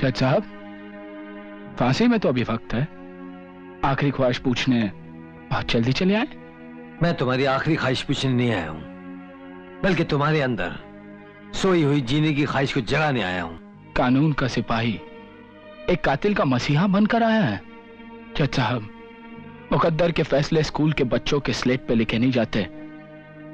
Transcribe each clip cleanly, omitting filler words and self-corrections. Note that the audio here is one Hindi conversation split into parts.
जज साहब, फांसी में तो अभी वक्त है। आखिरी ख्वाहिश पूछने बहुत जल्दी चले आए। मैं तुम्हारी आखिरी ख्वाहिश पूछने नहीं आया हूं, बल्कि तुम्हारे अंदर सोई हुई जीने की ख्वाहिश को जगाने आया हूं। कानून का सिपाही एक कातिल का मसीहा बनकर आया है। जज साहब, मुकद्दर के फैसले स्कूल के बच्चों के स्लेट पे लिखे नहीं जाते,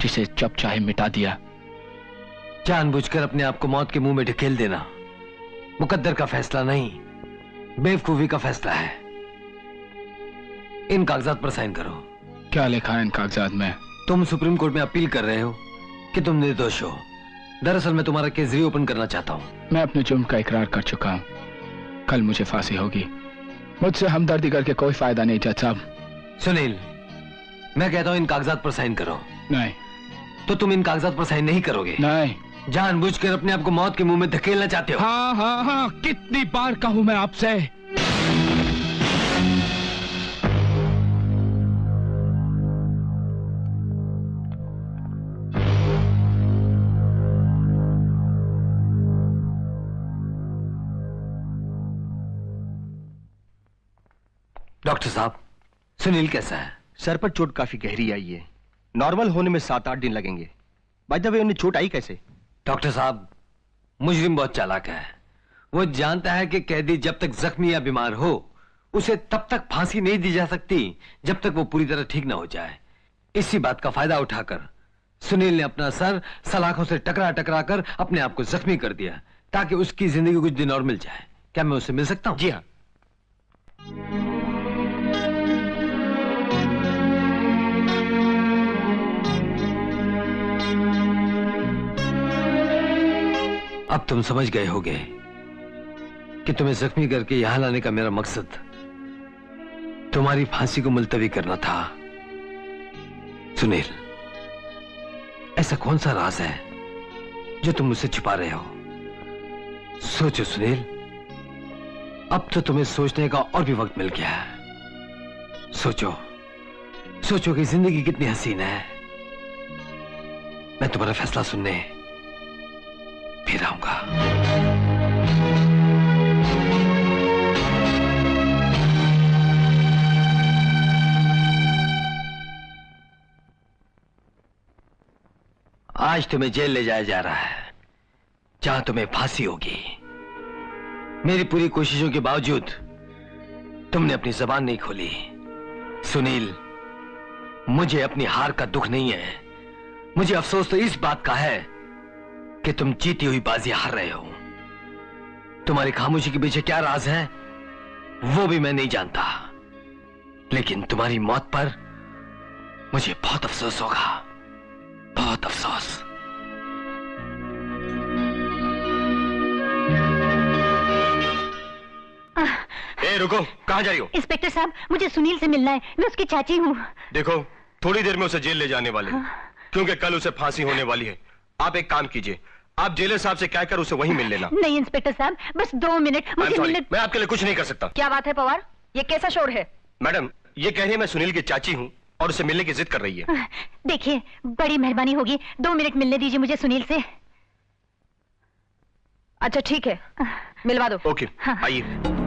जिसे जब चाहे मिटा दिया। जानबूझकर अपने आप को मौत के मुंह में ढकेल देना मुकद्दर का फैसला नहीं, बेवकूफी का फैसला है। इन कागजात पर साइन करो। क्या लिखा है इन कागजात में? तुम सुप्रीम कोर्ट में अपील कर रहे हो कि तुम निर्दोष हो। दरअसल मैं तुम्हारा केस रीओपन करना चाहता हूं। मैं अपने जुर्म का इकरार कर चुका हूं। कल मुझे फांसी होगी। मुझसे हमदर्दी करके कोई फायदा नहीं जज साहब। सुनील, मैं कहता हूं इन कागजात पर साइन करो। नहीं। तो तुम इन कागजात पर साइन नहीं करोगे? नहीं। जानबूझकर अपने आप को मौत के मुंह में धकेलना चाहते हो? हाँ हाँ हाँ, कितनी बार कहूं मैं आपसे। डॉक्टर साहब, सुनील कैसा है? सर पर चोट काफी गहरी आई है। नॉर्मल होने में 7-8 दिन लगेंगे। बाय द वे, उन्हें चोट आई कैसे? डॉक्टर साहब, मुजरिम बहुत चालाक है। वो जानता है कि कैदी जब तक जख्मी या बीमार हो, उसे तब तक फांसी नहीं दी जा सकती जब तक वो पूरी तरह ठीक ना हो जाए। इसी बात का फायदा उठाकर सुनील ने अपना सर सलाखों से टकरा टकरा कर अपने आप को जख्मी कर दिया, ताकि उसकी जिंदगी कुछ दिन और मिल जाए। क्या मैं उससे मिल सकता हूं? जी हाँ। अब तुम समझ गए होगे कि तुम्हें जख्मी करके यहां लाने का मेरा मकसद तुम्हारी फांसी को मुलतवी करना था। सुनील, ऐसा कौन सा राज है जो तुम मुझसे छुपा रहे हो? सोचो सुनील, अब तो तुम्हें सोचने का और भी वक्त मिल गया है। सोचो, सोचो कि जिंदगी कितनी हसीन है। मैं तुम्हारा फैसला सुनने फिर आऊंगा। आज तुम्हें जेल ले जाया जा रहा है, जहां तुम्हें फांसी होगी। मेरी पूरी कोशिशों के बावजूद तुमने अपनी जबान नहीं खोली। सुनील, मुझे अपनी हार का दुख नहीं है, मुझे अफसोस तो इस बात का है कि तुम जीती हुई बाजी हार रहे हो। तुम्हारी खामोशी के पीछे क्या राज है वो भी मैं नहीं जानता, लेकिन तुम्हारी मौत पर मुझे बहुत अफसोस होगा, बहुत अफसोस। ए, रुको, कहां जा रही हो? इंस्पेक्टर साहब, मुझे सुनील से मिलना है। मैं उसकी चाची हूँ। देखो, थोड़ी देर में उसे जेल ले जाने वाले हैं, क्योंकि कल उसे फांसी होने वाली है। आप एक काम कीजिए, आप जेलर साहब से कहकर उसे वहीं मिल लेना। नहीं इंस्पेक्टर साहब, बस 2 मिनट मुझे मिलने। मैं आपके लिए कुछ नहीं कर सकता। क्या बात है पवार, ये कैसा शोर है? मैडम, ये कह रही है मैं सुनील की चाची हूँ और उसे मिलने की जिद कर रही है। देखिए, बड़ी मेहरबानी होगी, 2 मिनट मिलने दीजिए मुझे सुनील से। अच्छा ठीक है, मिलवा दो। ओके, आइए।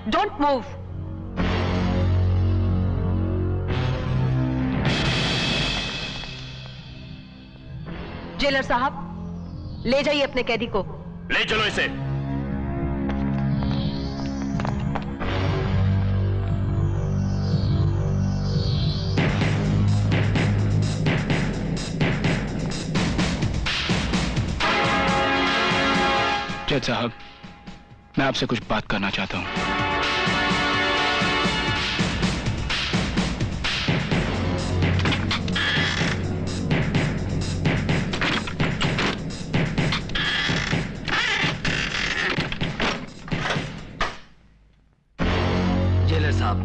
Don't move. जेलर साहब, ले जाइए अपने कैदी को। ले चलो इसे। जज साहब, मैं आपसे कुछ बात करना चाहता हूं। जेलर साहब,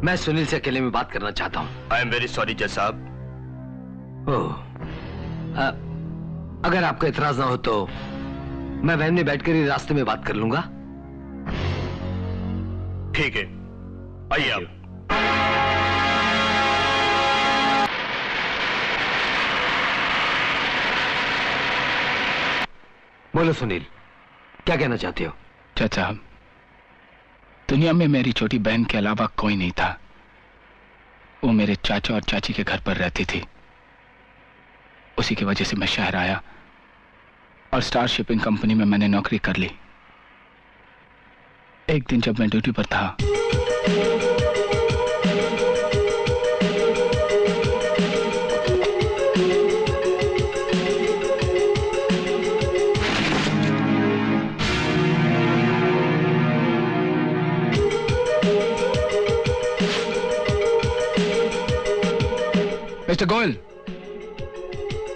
मैं सुनील से अकेले में बात करना चाहता हूं। आई एम वेरी सॉरी जज साहब। अगर आपको इतराज ना हो तो मैं वैन में बैठकर ही रास्ते में बात कर लूंगा। ठीक है, आइए आप। बोलो सुनील, क्या कहना चाहते हो? जज साहब, दुनिया में मेरी छोटी बहन के अलावा कोई नहीं था। वो मेरे चाचा और चाची के घर पर रहती थी। उसी की वजह से मैं शहर आया और स्टार शिपिंग कंपनी में मैंने नौकरी कर ली। एक दिन जब मैं ड्यूटी पर था, मिस्टर गोयल,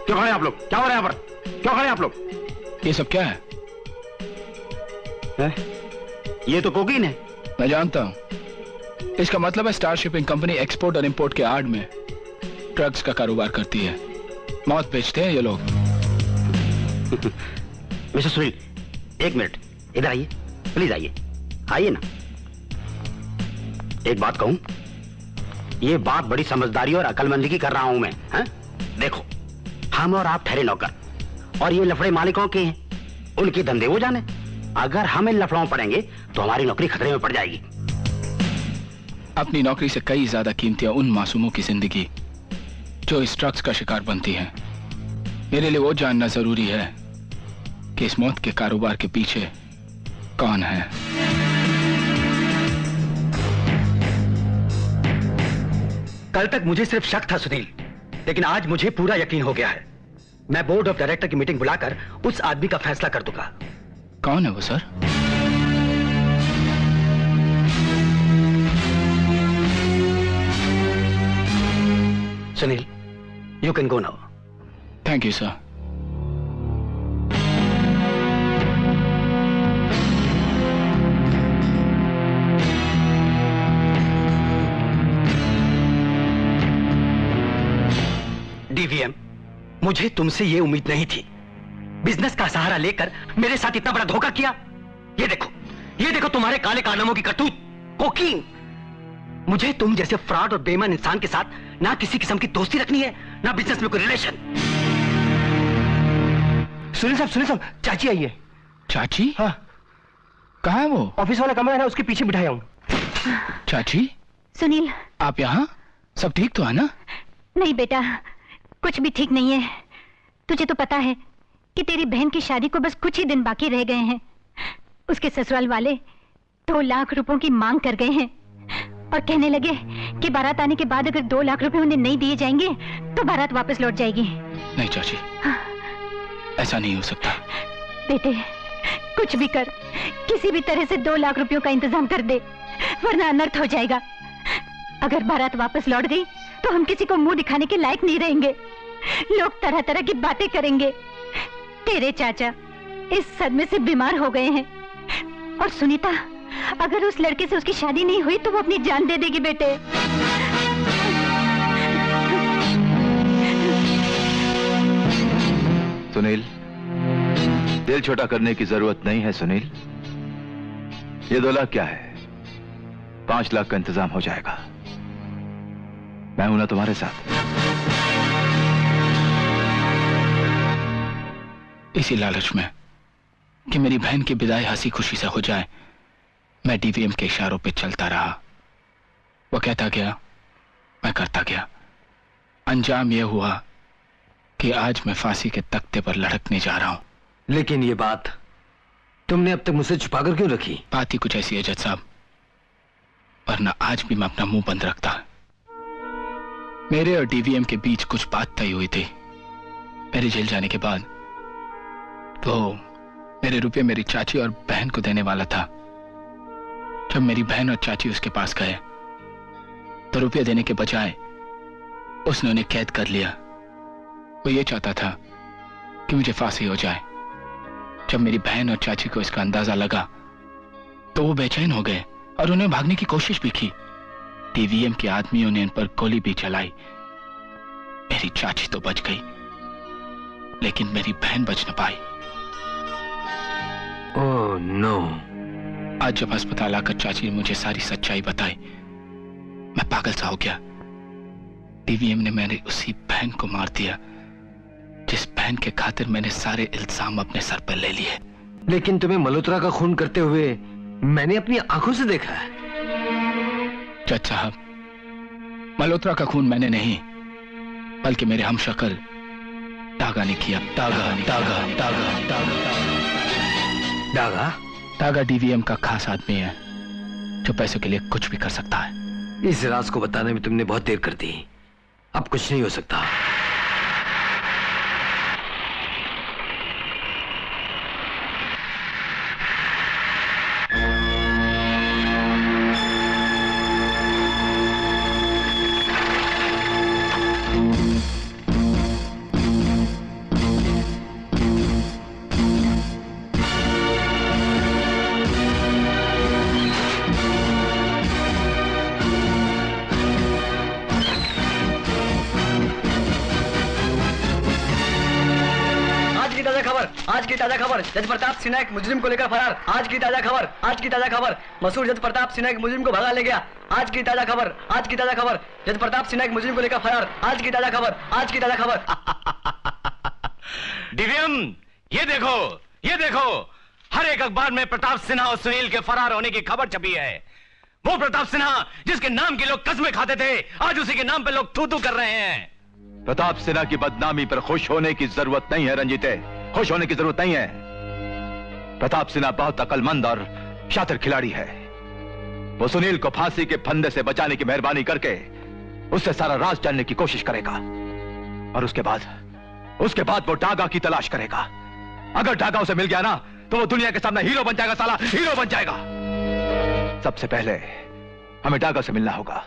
क्यों खड़े आप लोग? क्या हो रहा है यहाँ पर? क्यों खड़े आप लोग? ये सब क्या है? ये तो कोकीन है। मैं जानता हूं। इसका मतलब है स्टार शिपिंग कंपनी एक्सपोर्ट और इंपोर्ट के आड़ में ड्रग्स का कारोबार करती है। मौत बेचते हैं ये लोग। मिस्टर सुनील, एक मिनट इधर आइए, प्लीज आइए। आइए ना। एक बात कहूं, ये बात बड़ी समझदारी और अकलमंदी की कर रहा हूं मैं। हैं? देखो, हम और आप ठहरे नौकर और ये लफड़े मालिकों के हैं, उनके धंधे वो जाने। अगर हम इन लफड़ों में पड़ेंगे तो हमारी नौकरी खतरे में पड़ जाएगी। अपनी नौकरी से कई ज्यादा कीमती है उन मासूमों की जिंदगी जो इस ड्रग्स का शिकार बनती हैं। मेरे लिए वो जानना जरूरी है कि इस मौत के कारोबार के पीछे कौन है। कल तक मुझे सिर्फ शक था सुनील, लेकिन आज मुझे पूरा यकीन हो गया है। मैं बोर्ड ऑफ डायरेक्टर की मीटिंग बुलाकर उस आदमी का फैसला कर दूंगा। कौन है वो sir? Sunil, you can go now. Thank you sir. DVM, मुझे तुमसे यह उम्मीद नहीं थी। बिजनेस का सहारा लेकर मेरे साथ इतना बड़ा धोखा किया। ये देखो तुम्हारे काले कारनामों की करतूत। कोकीन। मुझे तुम जैसे फ्रॉड और बेईमान इंसान के साथ ना किसी किस्म की दोस्ती रखनी है, ना बिजनेस में कोई रिलेशन। सुनील साहब, चाची आई है। चाची? हाँ। कहाँ है वो? ऑफिस वाला कमरा है ना, उसके पीछे बिठाया हूं। चाची, सुनील, आप यहाँ? सब ठीक तो है ना? नहीं बेटा, कुछ भी ठीक नहीं है। तुझे तो पता है कि तेरी बहन की शादी को बस कुछ ही दिन बाकी रह गए हैं। उसके ससुराल वाले 2 लाख रुपयों की मांग कर गए हैं और कहने लगे कि बारात आने के बाद अगर 2 लाख रुपए उन्हें नहीं दिए जाएंगे तो बारात वापस लौट जाएगी। नहीं चाची, ऐसा नहीं हो सकता। बेटे, कुछ भी कर, किसी भी तरह से 2 लाख रुपयों का इंतजाम कर दे, वरना अनर्थ हो जाएगा। अगर बारात वापस लौट गई तो हम किसी को मुंह दिखाने के लायक नहीं रहेंगे। लोग तरह तरह की बातें करेंगे। तेरे चाचा इस सदमे से बीमार हो गए हैं और सुनीता, अगर उस लड़के से उसकी शादी नहीं हुई तो वो अपनी जान दे देगी। बेटे, सुनील, दिल छोटा करने की जरूरत नहीं है सुनील। ये 2 लाख क्या है? 5 लाख का इंतजाम हो जाएगा। मैं हूं ना तुम्हारे साथ। इसी लालच में कि मेरी बहन की विदाई हंसी खुशी से हो जाए, मैं डीवीएम के इशारों पे चलता रहा। वो कहता गया, मैं करता गया। अंजाम यह हुआ कि आज मैं फांसी के तख्ते पर लड़कने जा रहा हूं। लेकिन ये बात तुमने अब तक मुझसे छुपाकर क्यों रखी? बात ही कुछ ऐसी है जज साहब, वरना आज भी मैं अपना मुंह बंद रखता। मेरे और डीवीएम के बीच कुछ बात तय हुई थी। मेरे जेल जाने के बाद वो मेरे रुपए मेरी चाची और बहन को देने वाला था। जब मेरी बहन और चाची उसके पास गए तो रुपये देने के बजाय उसने उन्हें कैद कर लिया। वो ये चाहता था कि मुझे फांसी हो जाए। जब मेरी बहन और चाची को इसका अंदाजा लगा तो वो बेचैन हो गए और उन्हें भागने की कोशिश भी की। डीवीएम के आदमियों ने इन पर गोली भी चलाई। मेरी चाची तो बच गई, लेकिन मेरी बहन बच न पाई। Oh no. आज जब अस्पताल आकर चाची ने मुझे सारी सच्चाई बताई, मैं पागल सा हो गया। डीवीएम ने मैंने उसी बहन को मार दिया जिस बहन के खातिर मैंने सारे इल्जाम अपने सर पर ले लिए। लेकिन तुम्हें मल्होत्रा का खून करते हुए मैंने अपनी आंखों से देखा है। जज साहब, मल्होत्रा का खून मैंने नहीं बल्कि मेरे हमशक्ल डागा ने किया। डागा डीवीएम का खास आदमी है जो पैसों के लिए कुछ भी कर सकता है। इस राज को बताने में तुमने बहुत देर कर दी। अब कुछ नहीं हो सकता। आज की ताजा खबर, जज प्रताप सिन्हा एक मुजरिम को लेकर फरार। आज की ताजा खबर, मशहूर जज प्रताप सिन्हा एक मुजरिम को भगा ले गया। आज की ताजा खबर, जज प्रताप सिन्हा एक मुजरिम को लेकर फरार। आज की ताजा खबर। डीवीएम, ये देखो, हर एक अखबार में प्रताप सिन्हा और सुनील के फरार होने की खबर छपी है। वो प्रताप सिन्हा जिसके नाम के लोग कस्में खाते थे, आज उसी के नाम पे लोग थू-थू कर रहे हैं। प्रताप सिन्हा की बदनामी पर खुश होने की जरूरत नहीं है रंजीते, खुश होने की जरूरत नहीं है। प्रताप सिन्हा बहुत अक्लमंद और शातिर खिलाड़ी है। वो सुनील को फांसी के फंदे से बचाने की मेहरबानी करके उससे सारा राज जानने की कोशिश करेगा और उसके बाद वो डागा की तलाश करेगा। अगर डागा उसे मिल गया ना तो वो दुनिया के सामने हीरो बन जाएगा, साला हीरो बन जाएगा। सबसे पहले हमें डागा से मिलना होगा।